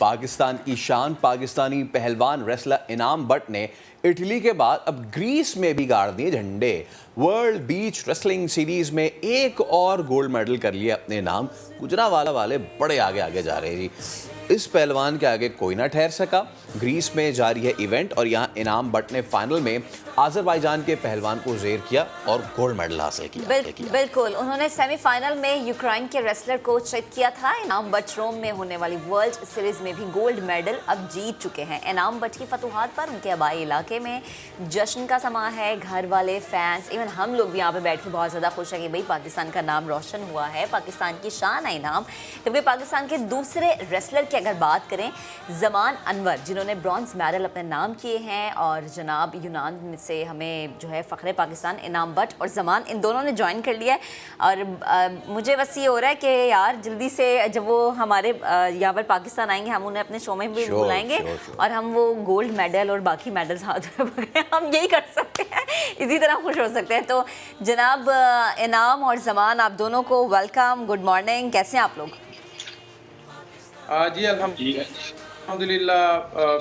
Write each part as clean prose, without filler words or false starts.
पाकिस्तान की शान पाकिस्तानी पहलवान रेसलर इनाम बट ने इटली के बाद अब ग्रीस में भी गाड़ दिए झंडे। वर्ल्ड बीच रेसलिंग सीरीज में एक और गोल्ड मेडल कर लिया अपने नाम। गुजरांवाला वाले बड़े आगे आगे जा रहे हैं जी। इस पहलवान के आगे कोई ना ठहर सका। ग्रीस में जारी है इवेंट और यहाँ इनाम बट ने फाइनल में आज़रबाईजान के पहलवान को ज़ेर किया और गोल्ड मेडल हासिल किया। बिल्कुल, उन्होंने सेमीफाइनल में यूक्रेन के रेसलर को चित किया था। इनाम बट रोम में होने वाली वर्ल्ड सीरीज में भी गोल्ड मेडल अब जीत चुके हैं। इनाम बट की फतूहात पर उनके आबाई इलाके में जश्न का समा है। घर वाले, फैंस, इवन हम लोग भी यहाँ पे बैठ के बहुत ज़्यादा खुश हैं कि भाई पाकिस्तान का नाम रोशन हुआ है, पाकिस्तान की शान है इनाम। क्योंकि पाकिस्तान के दूसरे रेसलर की अगर बात करें, जमान अनवर जिन्होंने ब्रॉन्ज मेडल अपने नाम किए हैं, और जनाब यूनान से हमें जो है फ़ख्रे पाकिस्तान इनाम बट और जमान, इन दोनों ने ज्वाइन कर लिया है। और मुझे बस ये हो रहा है कि यार जल्दी से जब वो हमारे यहाँ पर पाकिस्तान आएंगे, हम उन्हें अपने शो में भी बुलाएंगे और हम वो गोल्ड मेडल और बाकी मेडल्स हाथ में पकड़े, हम यही कर सकते हैं, इसी तरह खुश हो सकते हैं। तो जनाब इनाम और जमान, आप दोनों को वेलकम, गुड मॉर्निंग, कैसे हैं आप लोग? जी अल्हम्दुलिल्लाह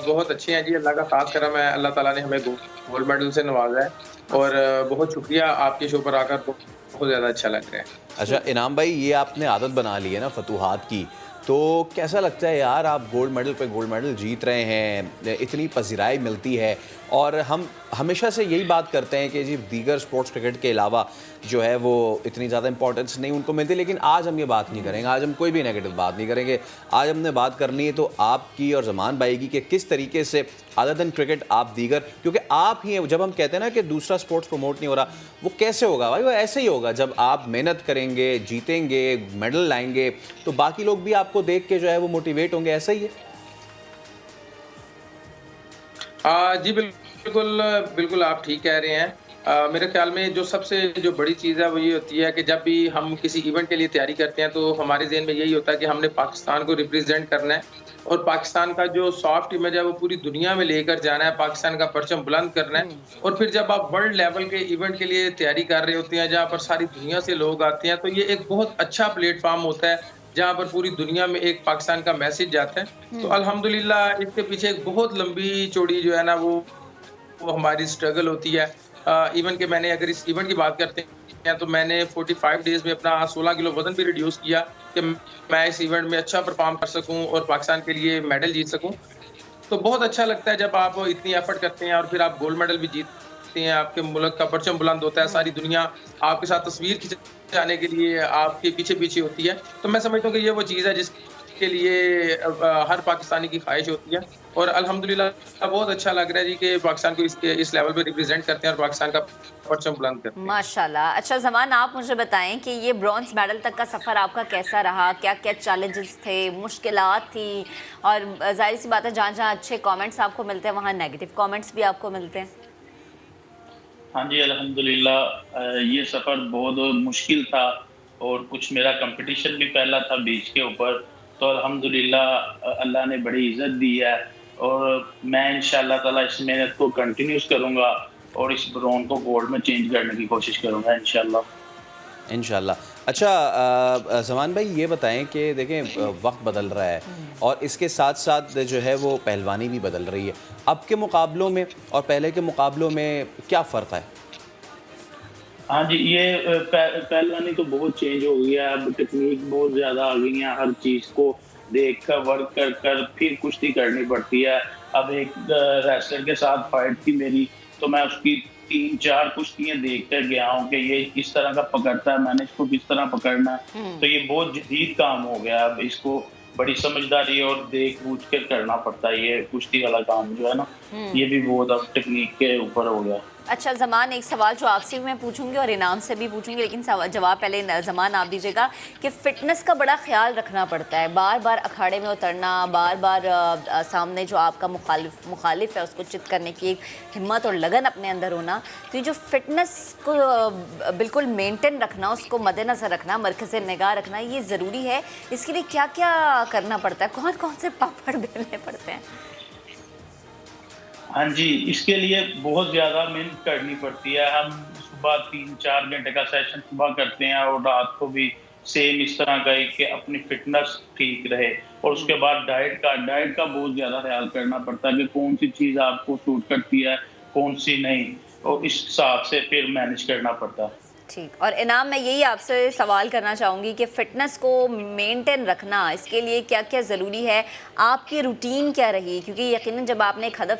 बहुत अच्छे हैं जी। अल्लाह का खास करम है, अल्लाह ताला ने हमें गोल्ड मेडल से नवाजा है और बहुत शुक्रिया, आपके शो पर आकर बहुत ज़्यादा अच्छा लग रहा है। अच्छा इनाम भाई, ये आपने आदत बना ली है ना फतूहात की, तो कैसा लगता है यार, आप गोल्ड मेडल पे गोल्ड मेडल जीत रहे हैं, इतनी पज़िराई मिलती है। और हम हमेशा से यही बात करते हैं कि जी दीगर स्पोर्ट्स क्रिकेट के अलावा जो है वो इतनी ज़्यादा इंपॉर्टेंस नहीं उनको मिलती, लेकिन आज हम ये बात नहीं करेंगे, आज हम कोई भी नेगेटिव बात नहीं करेंगे। आज हमने बात करनी है तो आपकी और जमान भाई की कि किस तरीके से अदर देन क्रिकेट आप दीगर, क्योंकि आप ही हैं, जब हम कहते हैं ना कि दूसरा स्पोर्ट्स प्रमोट नहीं हो रहा, वो कैसे होगा भाई? वो ऐसे ही होगा जब आप मेहनत करेंगे, जीतेंगे, मेडल लाएंगे, तो बाकी लोग भी आपको देख के जो है वो मोटिवेट होंगे। ऐसा ही है। जी बिल्कुल आप ठीक कह रहे हैं। मेरे ख्याल में जो सबसे जो बड़ी चीज़ है वो ये होती है कि जब भी हम किसी इवेंट के लिए तैयारी करते हैं तो हमारे ज़हन में यही होता है कि हमने पाकिस्तान को रिप्रेजेंट करना है और पाकिस्तान का जो सॉफ्ट इमेज है वो पूरी दुनिया में लेकर जाना है, पाकिस्तान का परचम बुलंद करना है। और फिर जब आप वर्ल्ड लेवल के इवेंट के लिए तैयारी कर रहे होते हैं, जहाँ पर सारी दुनिया से लोग आते हैं, तो ये एक बहुत अच्छा प्लेटफॉर्म होता है जहाँ पर पूरी दुनिया में एक पाकिस्तान का मैसेज जाता है। तो अल्हम्दुलिल्लाह इसके पीछे एक बहुत लंबी चौड़ी जो है ना वो हमारी स्ट्रगल होती है। इवन कि मैंने अगर इस इवेंट की बात करते हैं तो मैंने 45 डेज़ में अपना 16 किलो वज़न भी रिड्यूस किया कि मैं इस इवेंट में अच्छा परफ़ॉर्म कर सकूँ और पाकिस्तान के लिए मेडल जीत सकूँ। तो बहुत अच्छा लगता है जब आप इतनी एफ़र्ट करते हैं और फिर आप गोल्ड मेडल भी जीतते हैं, आपके मुल्क का परचम बुलंद होता है, सारी दुनिया आपके साथ तस्वीर खिंचाने के लिए आपके पीछे-पीछे होती है। तो मैं समझता हूँ कि ये वो चीज़ है जिसके लिए हर पाकिस्तानी की ख्वाहिश होती है और अल्हम्दुलिल्लाह बहुत अच्छा लग रहा है जी कि पाकिस्तान को इस लेवल पे रिप्रेजेंट करते हैं और पाकिस्तान का परचम बुलंद करते हैं। माशाल्लाह। अच्छा ज़मान, आप मुझे बताएं कि ये ब्रॉन्ज मेडल तक का सफ़र आपका कैसा रहा? क्या-क्या चैलेंजेस थे, मुश्किलात थी? और ज़ाहिर सी बात है जहाँ-जहाँ अच्छे कमेंट्स आपको मिलते हैं वहाँ नेगेटिव कमेंट्स भी आपको मिलते हैं। हाँ जी अल्हम्दुलिल्लाह, ये सफ़र बहुत मुश्किल था और कुछ मेरा कंपटीशन भी पहला था बीच के ऊपर, तो अल्हम्दुलिल्लाह अल्लाह ने बड़ी इज़्ज़त दी है और मैं इंशाअल्लाह ताला इस मेहनत को कंटिन्यूस करूँगा और इस ब्रोंज को गोल्ड में चेंज करने की कोशिश करूँगा इंशाअल्लाह। अच्छा जमान भाई, ये बताएं कि देखें वक्त बदल रहा है और इसके साथ साथ जो है वो पहलवानी भी बदल रही है। अब के मुकाबलों में और पहले के मुकाबलों में क्या फ़र्क है? हाँ जी, ये पहलवानी तो बहुत चेंज हो गई है, अब टेक्निक बहुत ज़्यादा आ गई है, हर चीज़ को देख कर वर्क कर फिर कुश्ती करनी पड़ती है। अब एक रेसलर के साथ फाइट थी मेरी, तो मैं उसकी 3-4 कुश्तियाँ देख कर गया हूँ कि ये इस तरह का पकड़ता है, मैंने इसको किस तरह पकड़ना है। तो ये बहुत जदीद काम हो गया, अब इसको बड़ी समझदारी और देख बूझ कर करना पड़ता है। ये कुश्ती वाला काम जो है ना, ये भी बहुत अब टेक्निक के ऊपर हो गया। अच्छा ज़मान, एक सवाल जो आपसे भी मैं पूछूंगी और इनाम से भी पूछूंगी, लेकिन जवाब पहले ज़मान आप दीजिएगा कि फ़िटनेस का बड़ा ख्याल रखना पड़ता है। बार बार अखाड़े में उतरना, बार बार सामने जो आपका मुखालिफ है उसको चित करने की एक हिम्मत और लगन अपने अंदर होना, तो ये जो फ़िटनेस को बिल्कुल मेंटेन रखना, उसको मद्देनज़र रखना, मरकज़ निगाह रखना, ये ज़रूरी है। इसके लिए क्या क्या करना पड़ता है? कौन कौन से पापड़ बेलने पड़ते हैं? हाँ जी, इसके लिए बहुत ज़्यादा मेहनत करनी पड़ती है। हम सुबह 3-4 घंटे का सेशन सुबह करते हैं और रात को भी सेम इस तरह का ही कि अपनी फिटनेस ठीक रहे। और उसके बाद डाइट का बहुत ज़्यादा ख्याल करना पड़ता है कि कौन सी चीज़ आपको सूट करती है, कौन सी नहीं, और इस हिसाब से फिर मैनेज करना पड़ता है। ठीक। और इनाम, मैं यही आपसे सवाल करना चाहूँगी कि फ़िटनेस को मेंटेन रखना, इसके लिए क्या क्या ज़रूरी है, आपकी रूटीन क्या रही? क्योंकि यकीनन जब आपने एक हदफ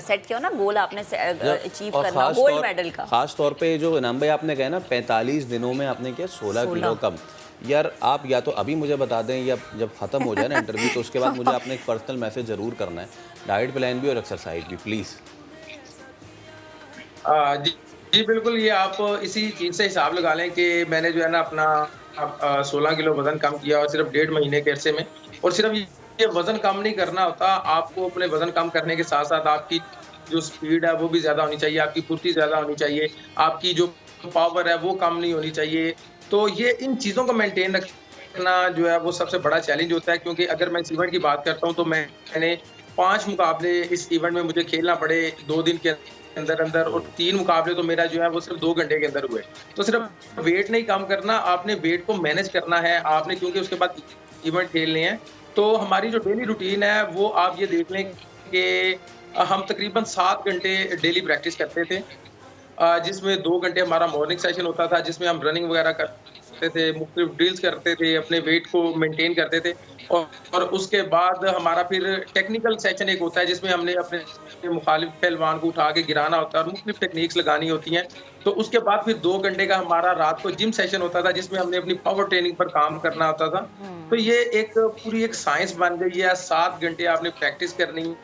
सेट किया हो ना, गोल आपने अचीव और करना गोल्ड मेडल का। खास तौर पे जो इनाम भाई आपने कहा ना 45 दिनों में आपने किया 16 किलो कम। यार आप या तो अभी मुझे बता दें या जब ख़त्म हो जाए ना इंटरव्यू तो उसके बाद मुझे आपने एक पर्सनल मैसेज ज़रूर करना है, डाइट प्लान भी और एक्सरसाइज भी प्लीज़। जी जी बिल्कुल, ये आप इसी चीज़ से हिसाब लगा लें कि मैंने जो है ना अपना 16 किलो वज़न कम किया और सिर्फ 1.5 महीने के अरसे में। और सिर्फ ये वज़न कम नहीं करना होता, आपको अपने वज़न कम करने के साथ-साथ आपकी जो स्पीड है वो भी ज़्यादा होनी चाहिए, आपकी फुर्ती ज़्यादा होनी चाहिए, आपकी जो पावर है वो कम नहीं होनी चाहिए। तो ये इन चीज़ों को मेंटेन रखना जो है वो सबसे बड़ा चैलेंज होता है, क्योंकि अगर मैं इस इवेंट की बात करता हूँ तो मैंने 5 मुकाबले इस इवेंट में मुझे खेलना पड़े 2 दिन के अंदर और 3 मुकाबले तो मेरा जो है वो सिर्फ 2 घंटे के अंदर हुए। तो सिर्फ वेट नहीं कम करना, आपने वेट को मैनेज करना है, आपने क्योंकि उसके बाद इवेंट खेलने हैं। तो हमारी जो डेली रूटीन है वो आप ये देख लें कि हम तकरीबन 7 घंटे डेली प्रैक्टिस करते थे, जिसमें 2 घंटे हमारा मॉर्निंग सेशन होता था जिसमें हम रनिंग वगैरह करते थे, मुख्तलिफ ड्रिल्स करते थे, अपने वेट को मेंटेन करते थे। और उसके बाद हमारा फिर टेक्निकल सेशन एक होता है जिसमें हमने अपने मुखालिफ पहलवान को उठा के गिराना होता है और मुख्तलिफ टेक्निक्स लगानी होती हैं। तो उसके बाद फिर 2 घंटे का हमारा रात को जिम सेशन होता था जिसमें हमने अपनी पावर ट्रेनिंग पर काम करना होता था। तो ये एक पूरी एक साइंस बन गई है, 7 घंटे आपने प्रैक्टिस करनी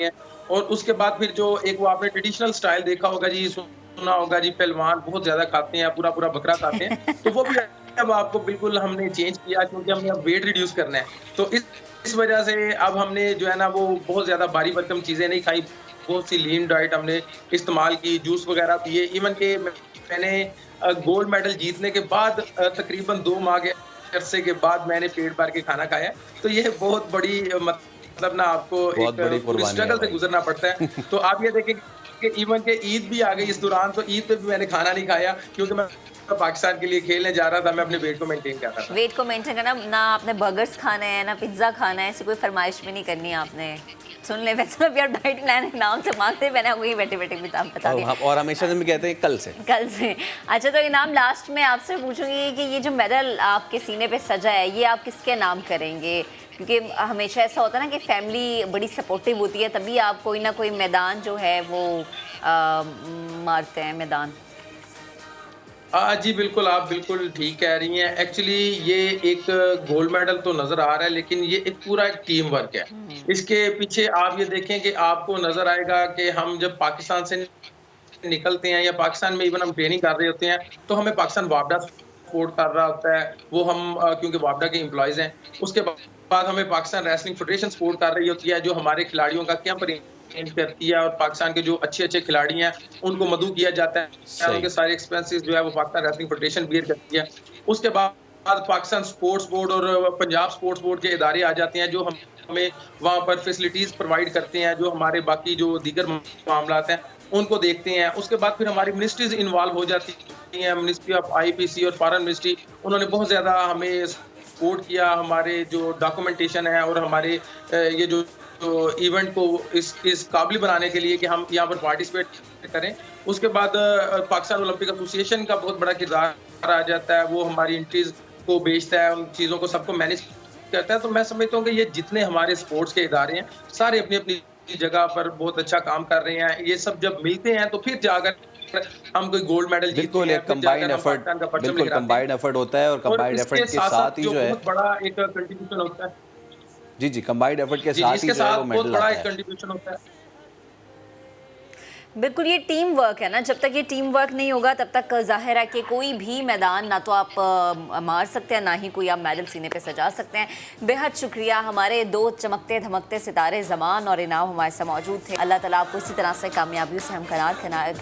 है। और उसके बाद फिर जो एक वो आपने ट्रेडिशनल स्टाइल देखा होगा जी, सुना होगा जी, पहलवान बहुत ज़्यादा खाते हैं, पूरा-पूरा बकरा खाते हैं। तो वो भी अब आपको बिल्कुल हमने चेंज किया क्योंकि हमने अब वेट रिड्यूस करना है। तो इस वजह से अब हमने जो है ना वो बहुत ज़्यादा भारी भरकम चीज़ें नहीं खाई, बहुत सी लीन डाइट हमने इस्तेमाल की, जूस वगैरह पिए। इवन के मैंने गोल्ड मेडल जीतने के बाद तकरीबन 2 माह के अरसे के बाद मैंने पेट भर के खाना खाया। तो ये बहुत बड़ी मतलब ना आपको बहुत बड़ी एक कुर्बानी है स्ट्रगल से भाई। गुजरना पड़ता है। तो आप ये देखें कि इवन के ईद भी आ गई इस दौरान, तो ईद पे भी मैंने खाना नहीं खाया क्योंकि मैं पाकिस्तान के लिए खेलने जा रहा था, मैं अपने वेट को मेंटेन कर रहा था। वेट को मेंटेन करना, ना आपने बर्गर्स खाने हैं ना पिज्ज़ा खाना है, ऐसी कोई फरमाइश भी नहीं करनी आपने। सुन ले, वैसे अभी आप डाइट प्लान नाम से मांगते हैं, मैंने वही बैठे-बैठे भी बता दिया। और हमेशा से भी कहते हैं कल से। कल से। अच्छा, तो इनाम लास्ट में आपसे पूछूंगी कि ये जो मेडल आपके सीने पे सजा है ये आप किसके नाम करेंगे? क्योंकि हमेशा ऐसा होता है ना कि फैमिली बड़ी सपोर्टिव होती है, तभी आप कोई ना कोई मैदान जो है वो मारते हैं मैदान। जी बिल्कुल, आप बिल्कुल ठीक कह रही हैं। एक्चुअली ये एक गोल्ड मेडल तो नज़र आ रहा है, लेकिन ये एक पूरा एक टीम वर्क है। इसके पीछे आप ये देखें कि आपको नज़र आएगा कि हम जब पाकिस्तान से निकलते हैं या पाकिस्तान में इवन हम ट्रेनिंग कर रहे होते हैं, तो हमें पाकिस्तान वापडा सपोर्ट कर रहा होता है। वो हम क्योंकि वापडा के एम्प्लॉइज़ हैं। उसके बाद हमें पाकिस्तान रेसलिंग फेडरेशन सपोर्ट कर रही होती है, जो हमारे खिलाड़ियों का कैंप अरेंज करती है, और पाकिस्तान के जो अच्छे-अच्छे खिलाड़ी हैं, उनको मदऊ किया जाता है। उनके सारे एक्सपेंसेस जो है वो पाकिस्तान रेसलिंग फेडरेशन बियर करती है। उसके बाद पाकिस्तान स्पोर्ट्स बोर्ड और पंजाब स्पोर्ट्स बोर्ड के इदारे आ जाते हैं, जो हमें वहाँ पर फैसिलिटीज़ प्रोवाइड करते हैं, जो हमारे बाकी जो दीगर मामलात हैं, उनको देखते हैं। उसके बाद फिर हमारी मिनिस्ट्रीज़ इन्वॉल्व हो जाती हैं, मिनिस्ट्री ऑफ आईपीसी और फॉरेन मिनिस्ट्री, उन्होंने बहुत ज़्यादा हमें सपोर्ट किया, हमारे जो डॉक्यूमेंटेशन है और हमारे ये जो इवेंट को इस काबिल बनाने के लिए कि हम यहाँ पर पार्टिसिपेट करें। उसके बाद पाकिस्तान ओलंपिक एसोसिएशन का बहुत बड़ा किरदार आ जाता है, वो हमारी एंट्रीज को बेचता है, उन चीज़ों को सबको मैनेज करता है। तो मैं समझता हूँ कि ये जितने हमारे स्पोर्ट्स के इदारे हैं, सारे अपनी अपनी जगह पर बहुत अच्छा काम कर रहे हैं। ये सब जब मिलते हैं तो फिर जाकर हम कोई गोल्ड मेडल जीतते बिल्कुल हैं, एक कंबाइंड एफर्ट, बिल्कुल कंबाइंड एफर्ट होता है, और कंबाइंड एफर्ट के साथ ही जो है बहुत बड़ा एक कंट्रीब्यूशन होता है। जी जी, कंबाइंड एफर्ट के साथ ही जो है वो बहुत मेडल बड़ा आता एक है। कंट्रीब्यूशन होता है। बिल्कुल, ये टीम वर्क है ना, जब तक ये टीम वर्क नहीं होगा तब तक जाहिर है कि कोई भी मैदान ना तो आप मार सकते हैं, ना ही कोई आप मेडल सीने पे सजा सकते हैं। बेहद शुक्रिया, हमारे 2 चमकते धमकते सितारे ज़मान और इनाम हमारे साथ मौजूद थे। अल्लाह ताला आपको इसी तरह से कामयाबियों से हमकनार कराए।